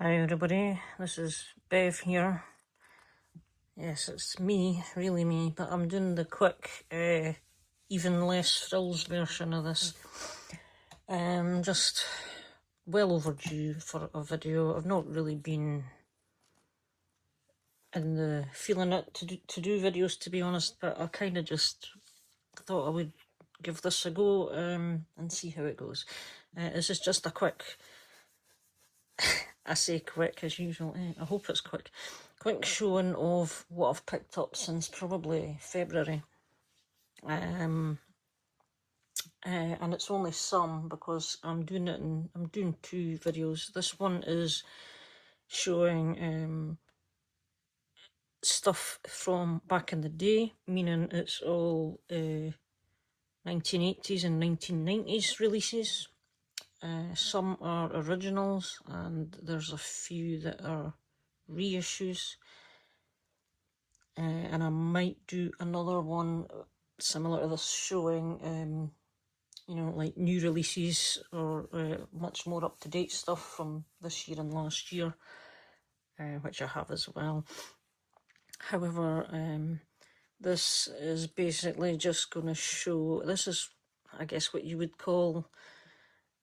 Hi everybody, this is Bev here. Yes, it's me, really me, but I'm doing the quick, even less frills version of this. Just well overdue for a video. I've not really been in the feeling it to do videos, to be honest, but I kind of just thought I would give this a go and see how it goes. This is just a quick, I say quick as usual, I hope it's quick showing of what I've picked up since probably February. And it's only some because I'm doing two videos. This one is showing stuff from back in the day, meaning it's all 1980s and 1990s releases. Some are originals and there's a few that are reissues. And I might do another one similar to this showing you know, like new releases or much more up-to-date stuff from this year and last year, which I have as well. However, this is basically just going to show, this is, I guess, what you would call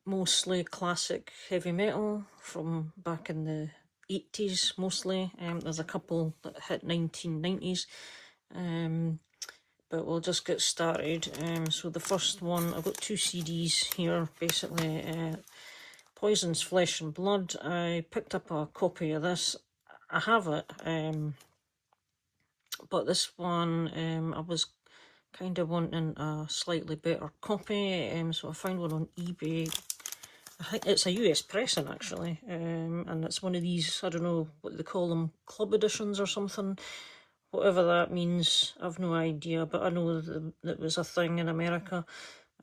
mostly classic heavy metal from back in the 80s mostly. There's a couple that hit 1990s. But we'll just get started. So the first one, I've got two CDs here, basically. Poison's Flesh and Blood. I picked up a copy of this. I have it, but this one I was kind of wanting a slightly better copy, so I found one on eBay. I think it's a US pressing actually, and it's one of these, I don't know what they call them, club editions or something. Whatever that means, I've no idea, but I know that was a thing in America.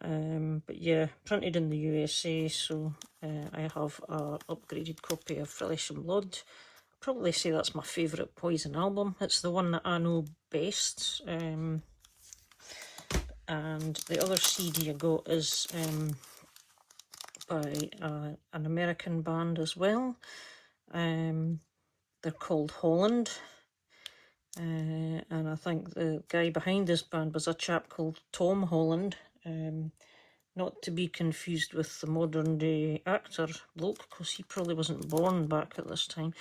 But yeah, printed in the USA, so I have a upgraded copy of Flesh and Blood. I'd probably say that's my favourite Poison album. It's the one that I know best. And the other CD I got is by an American band as well. They're called Holland. And I think the guy behind this band was a chap called Tom Holland, not to be confused with the modern day actor bloke, because he probably wasn't born back at this time.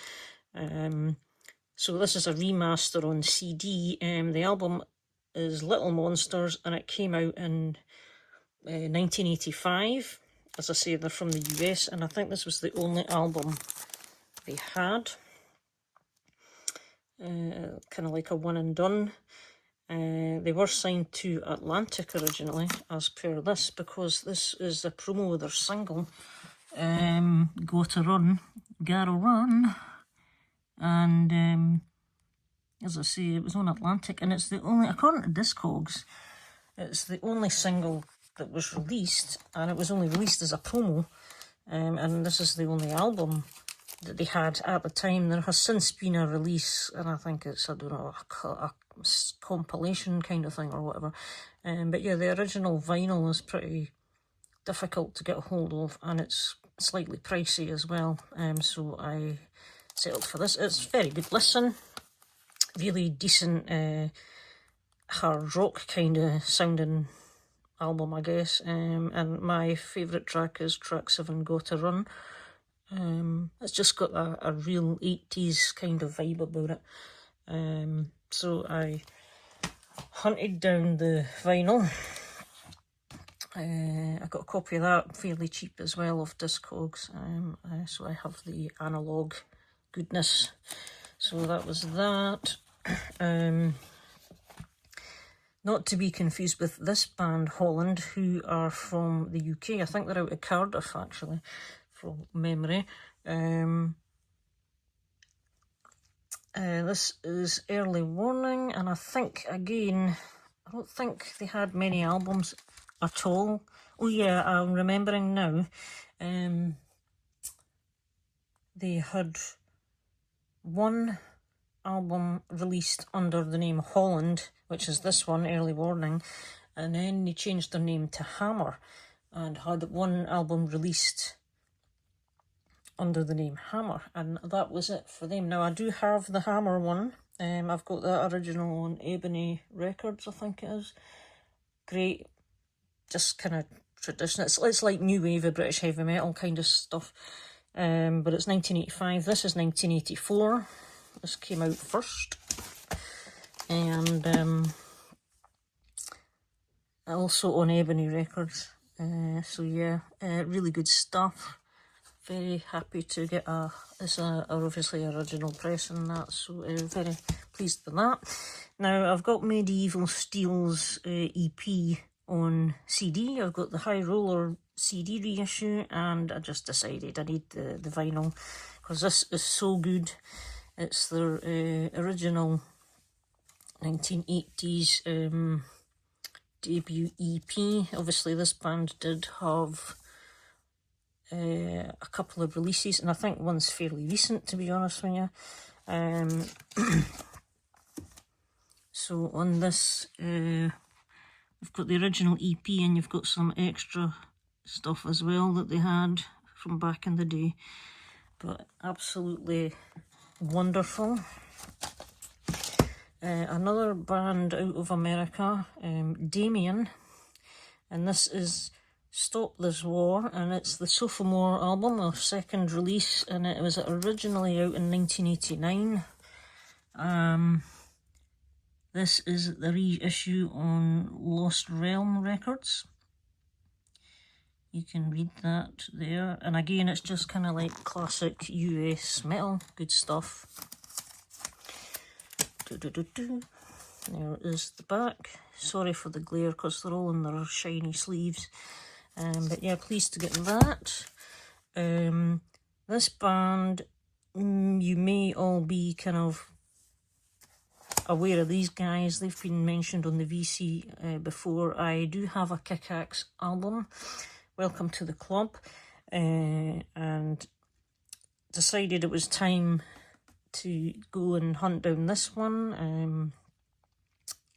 So this is a remaster on CD. The album is Little Monsters, and it came out in 1985. As I say, they're from the US, and I think this was the only album they had. Kind of like a one and done. They were signed to Atlantic originally, as per this, because this is a promo of their single, Gotta Run. And as I say, it was on Atlantic, and it's the only, according to Discogs, it's the only single that was released, and it was only released as a promo, and this is the only album that they had at the time. There has since been a release, and I think it's, I don't know, a compilation kind of thing or whatever. But yeah, the original vinyl is pretty difficult to get a hold of, and it's slightly pricey as well. So I settled for this. It's very good listen, really decent hard rock kind of sounding album, I guess. And my favourite track is track 7, Gotta Run. It's just got a real 80s kind of vibe about it. So I hunted down the vinyl. I got a copy of that fairly cheap as well off Discogs. So I have the analogue goodness. So that was that. Not to be confused with this band, Holland, who are from the UK. I think they're out of Cardiff, actually, from memory. This is Early Warning, and I think, again, I don't think they had many albums at all. Oh yeah, I'm remembering now. They had one album released under the name Holland, which is this one, Early Warning, and then they changed their name to Hammer, and had one album released under the name Hammer, and that was it for them. Now I do have the Hammer one. I've got that original on Ebony Records, I think it is. Great, just kind of traditional. It's like new wave of British heavy metal kind of stuff. But it's 1985. This is 1984. This came out first, and also on Ebony Records. So yeah, really good stuff. Very happy to get it's obviously original press and that, so very pleased with that. Now I've got Medieval Steel's EP on CD. I've got the High Roller CD reissue, and I just decided I need the vinyl because this is so good. It's their original 1980s debut EP. Obviously this band did have a couple of releases, and I think one's fairly recent, to be honest with you. So on this, we've got the original EP, and you've got some extra stuff as well that they had from back in the day. But absolutely wonderful. Another band out of America, Damien, and this is Stop This War, and it's the sophomore album, or second release, and it was originally out in 1989. This is the reissue on Lost Realm Records. You can read that there, and again it's just kind of like classic US metal, good stuff. There is the back. Sorry for the glare because they're all in their shiny sleeves. But yeah, pleased to get that. This band, you may all be kind of aware of these guys. They've been mentioned on the VC before. I do have a Kick-Axe album, Welcome to the Club, and decided it was time to go and hunt down this one.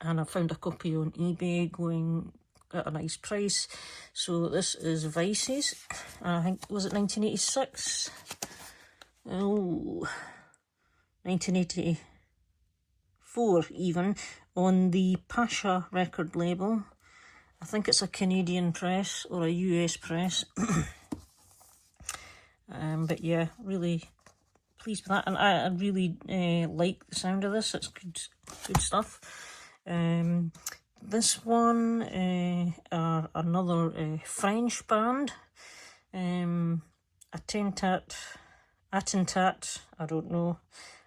And I found a copy on eBay going at a nice price. So this is Vices. I think, was it 1986? Oh, 1984 even, on the Pasha record label. I think it's a Canadian press or a US press. But yeah, really pleased with that, and I really like the sound of this. It's good stuff. This one, another French band, Attentat, I don't know,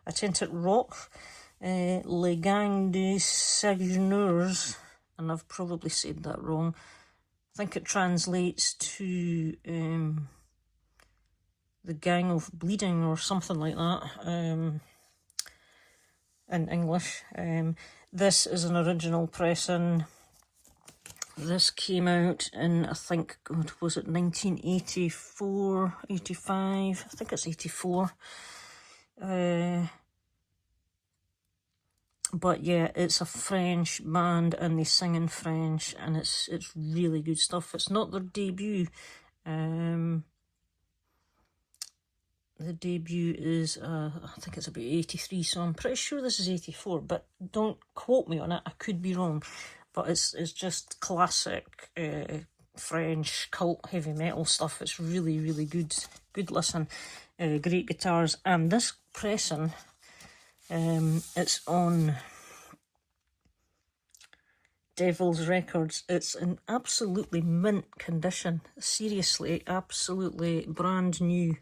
Attentat Rock, Les Gang des Seigneurs, and I've probably said that wrong. I think it translates to the Gang of Bleeding or something like that in English. This is an original pressing. This came out in, I think, God, was it 1984, 85? I think it's 84. But yeah, it's a French band and they sing in French, and it's really good stuff. It's not their debut. The debut is, I think it's about 83, so I'm pretty sure this is 84, but don't quote me on it, I could be wrong. But it's just classic French cult heavy metal stuff. It's really, really good listen. Great guitars, and this pressing, it's on Devil's Records. It's in absolutely mint condition. Seriously, absolutely brand new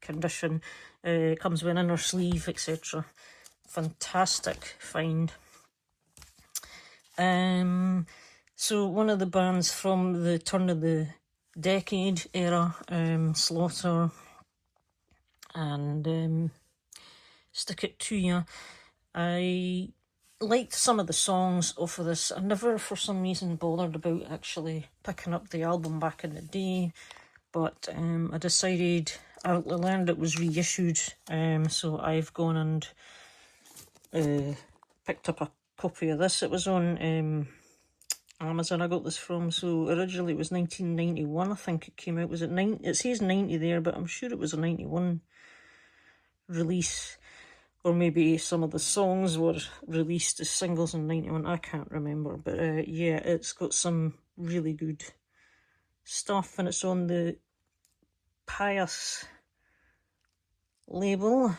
condition. Comes with an inner sleeve, etc. Fantastic find. So one of the bands from the turn of the decade era, Slaughter and Stick It To Ya. I liked some of the songs off of this. I never for some reason bothered about actually picking up the album back in the day, but I decided, I learned it was reissued, so I've gone and picked up a copy of this. It was on Amazon I got this from. So originally it was 1991, I think it came out. Was it 9? It says 90 there, but I'm sure it was a 91 release. Or maybe some of the songs were released as singles in 91. I can't remember. But yeah, it's got some really good stuff, and it's on the Pious label.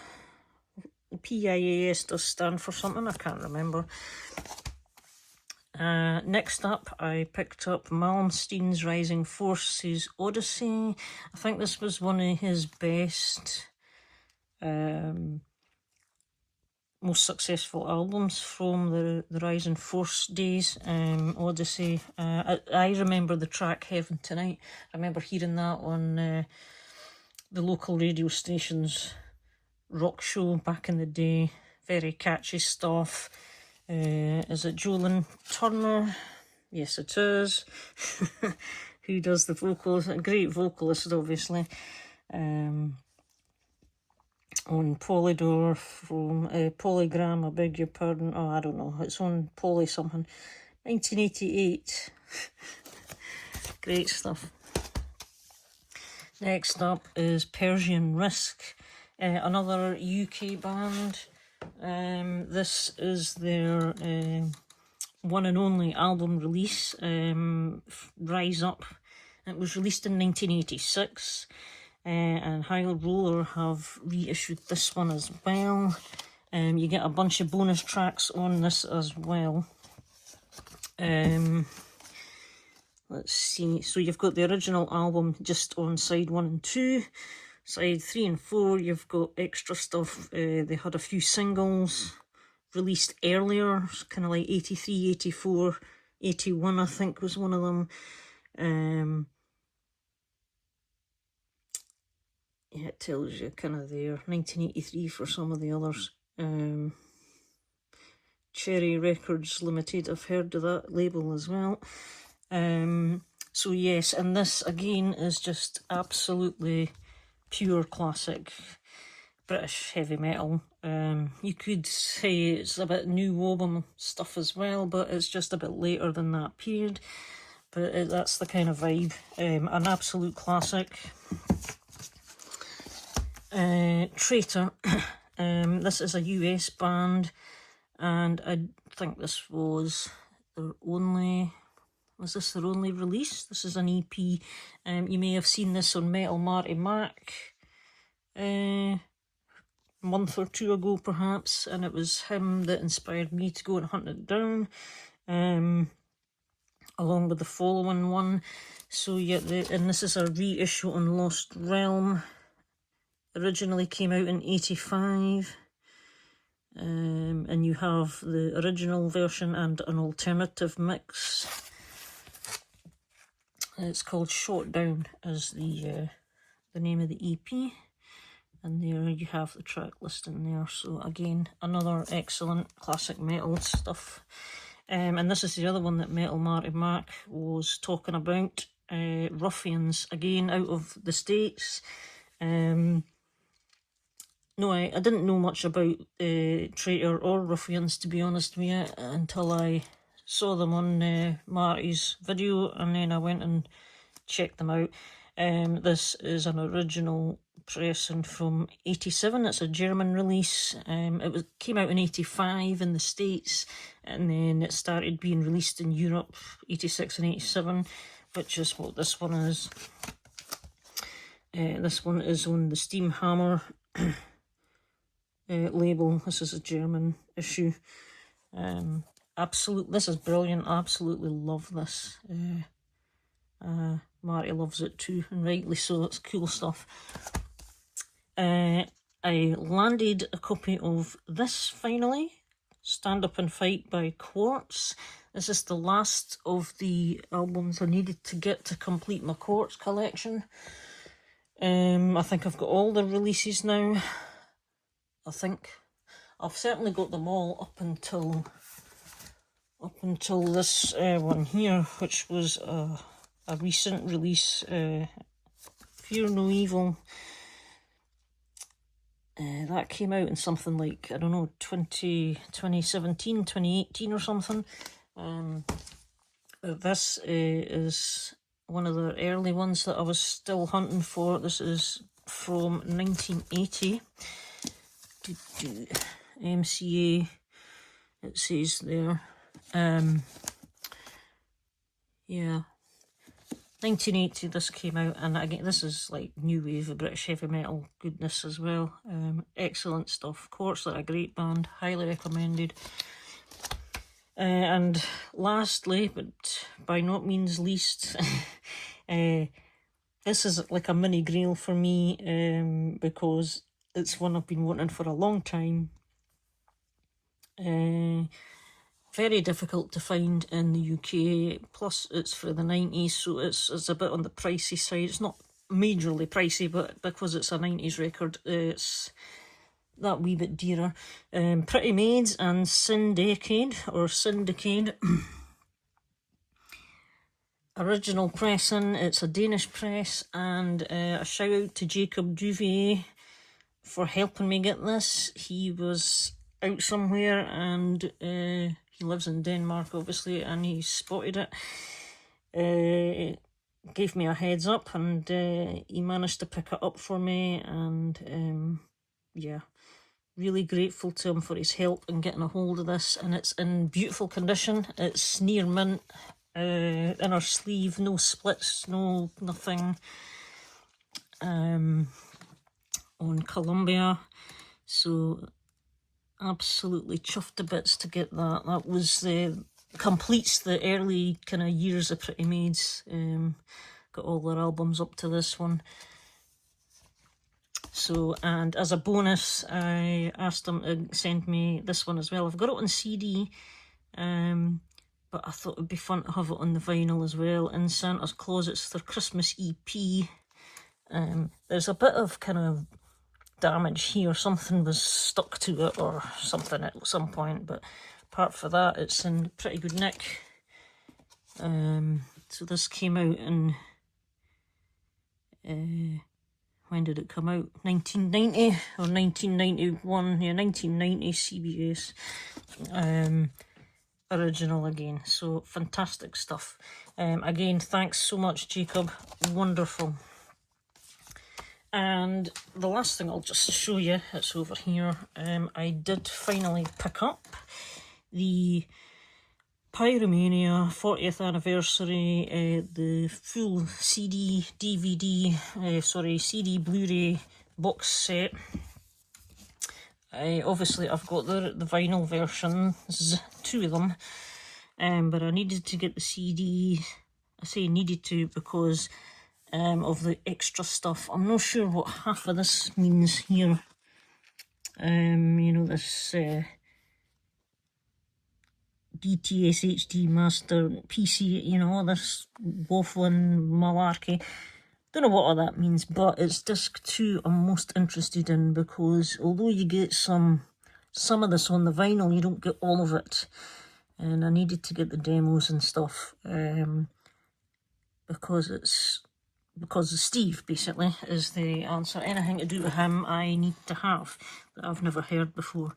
PIAS does stand for something, I can't remember. Next up, I picked up Malmsteen's Rising Forces Odyssey. I think this was one of his best, most successful albums from the Rising Force days. Odyssey. I remember the track Heaven Tonight. I remember hearing that on the local radio station's rock show back in the day. Very catchy stuff. Is it Jolyn Turner? Yes, it is. Who does the vocals? A great vocalist, obviously. On Polydor from Polygram, I beg your pardon. Oh, I don't know. It's on Poly something. 1988. Great stuff. Next up is Persian Risk, another UK band. This is their one and only album release, Rise Up. It was released in 1986, and High Roller have reissued this one as well. You get a bunch of bonus tracks on this as well. Let's see, so you've got the original album just on side 1 and 2. Side 3 and 4, you've got extra stuff. They had a few singles released earlier, kind of like 83, 84, 81, I think was one of them. Yeah, it tells you kind of there. 1983 for some of the others. Cherry Records Limited, I've heard of that label as well. So yes, and this again is just absolutely pure classic British heavy metal. You could say it's a bit new woven stuff as well, but it's just a bit later than that period. But that's the kind of vibe. An absolute classic. Traitor. This is a US band, and I think this was their only... Was this their only release? This is an EP. You may have seen this on Metal Marty Mac a month or two ago, perhaps, and it was him that inspired me to go and hunt it down, along with the following one. So yeah, and this is a reissue on Lost Realm. Originally came out in 85. And you have the original version and an alternative mix. It's called Shot Down as the name of the EP, and there you have the track listing there. So again, another excellent classic metal stuff. And this is the other one that Metal Marty Mac was talking about. Ruffians, again out of the States. No, I didn't know much about Traitor or Ruffians, to be honest with you, until I saw them on Marty's video, and then I went and checked them out. This is an original pressing from 87. It's a German release. It came out in 85 in the States, and then it started being released in Europe 86 and 87, which is what this one is. This one is on the Steam Hammer label. This is a German issue. This is brilliant. I absolutely love this. Marty loves it too, and rightly so. It's cool stuff. I landed a copy of this finally, Stand Up and Fight by Quartz. This is the last of the albums I needed to get to complete my Quartz collection. I think I've got all the releases now. I think I've certainly got them all up until this one here, which was a recent release, Fear No Evil. That came out in something like, I don't know, 2017, 2018 or something. This is one of the early ones that I was still hunting for. This is from 1980. MCA, it says there. Yeah, 1980 this came out, and again, this is like new wave of British heavy metal goodness as well. Excellent stuff. Quartz are a great band, highly recommended. And lastly, but by not means least, this is like a mini grail for me, because it's one I've been wanting for a long time. Very difficult to find in the UK, plus it's for the 90s, so it's a bit on the pricey side. It's not majorly pricey, but because it's a 90s record, it's that wee bit dearer. Pretty Maids and Syndicate, original pressing. It's a Danish press, and a shout out to Jacob Duvier for helping me get this. He was out somewhere, and he lives in Denmark obviously, and he spotted it. Gave me a heads up, and he managed to pick it up for me, and yeah, really grateful to him for his help in getting a hold of this. And it's in beautiful condition. It's near mint, inner sleeve, no splits, no nothing, on Columbia. So absolutely chuffed to bits to get that. That was completes the early kind of years of Pretty Maids. Got all their albums up to this one. So, and as a bonus, I asked them to send me this one as well. I've got it on CD, but I thought it'd be fun to have it on the vinyl as well. In Santa's Closets, their Christmas EP. There's a bit of kind of damage here. Something was stuck to it or something at some point, but apart from that, it's in pretty good nick. So this came out in... when did it come out? 1990 or 1991? Yeah, 1990 CBS. Original again. So fantastic stuff. Again, thanks so much, Jacob. Wonderful. And the last thing I'll just show you, it's over here. I did finally pick up the Pyromania 40th anniversary, the full CD, DVD, CD Blu-ray box set. Obviously I've got the vinyl versions, 2 of them, but I needed to get the CD. I say needed to because of the extra stuff. I'm not sure what half of this means here. You know, this DTS HD Master PC, you know, all this waffling malarkey. Don't know what all that means, but it's disc 2 I'm most interested in, because although you get some of this on the vinyl, you don't get all of it. And I needed to get the demos and stuff, because Steve basically is the answer. Anything to do with him I need to have that I've never heard before.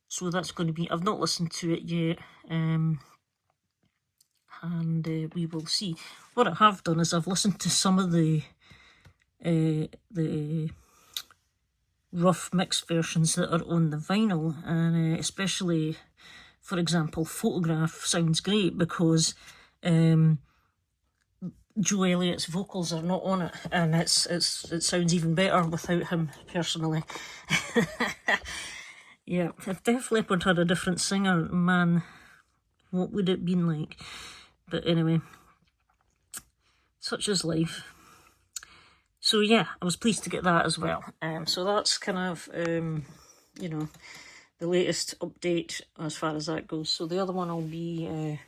So that's going to be, I've not listened to it yet, and we will see. What I have done is I've listened to some of the rough mix versions that are on the vinyl, and especially, for example, Photograph sounds great because Joe Elliott's vocals are not on it, and it sounds even better without him, personally. Yeah, if Def Leppard had a different singer, man, what would it have been like? But anyway, such is life. So yeah, I was pleased to get that as well. So that's kind of, you know, the latest update as far as that goes. So the other one I'll be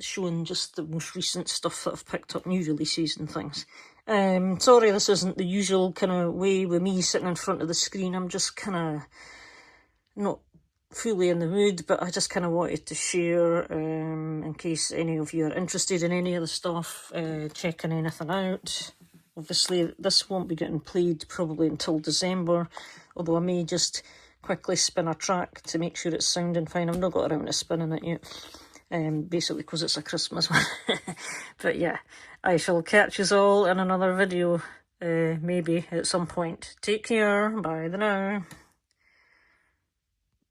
showing just the most recent stuff that I've picked up, new releases and things. Sorry this isn't the usual kind of way with me sitting in front of the screen. I'm just kind of not fully in the mood, but I just kind of wanted to share, in case any of you are interested in any of the stuff, checking anything out. Obviously this won't be getting played probably until December, although I may just quickly spin a track to make sure it's sounding fine. I've not got around to spinning it yet. basically because it's a Christmas one. But yeah, I shall catch you all in another video, maybe at some point. Take care. Bye now.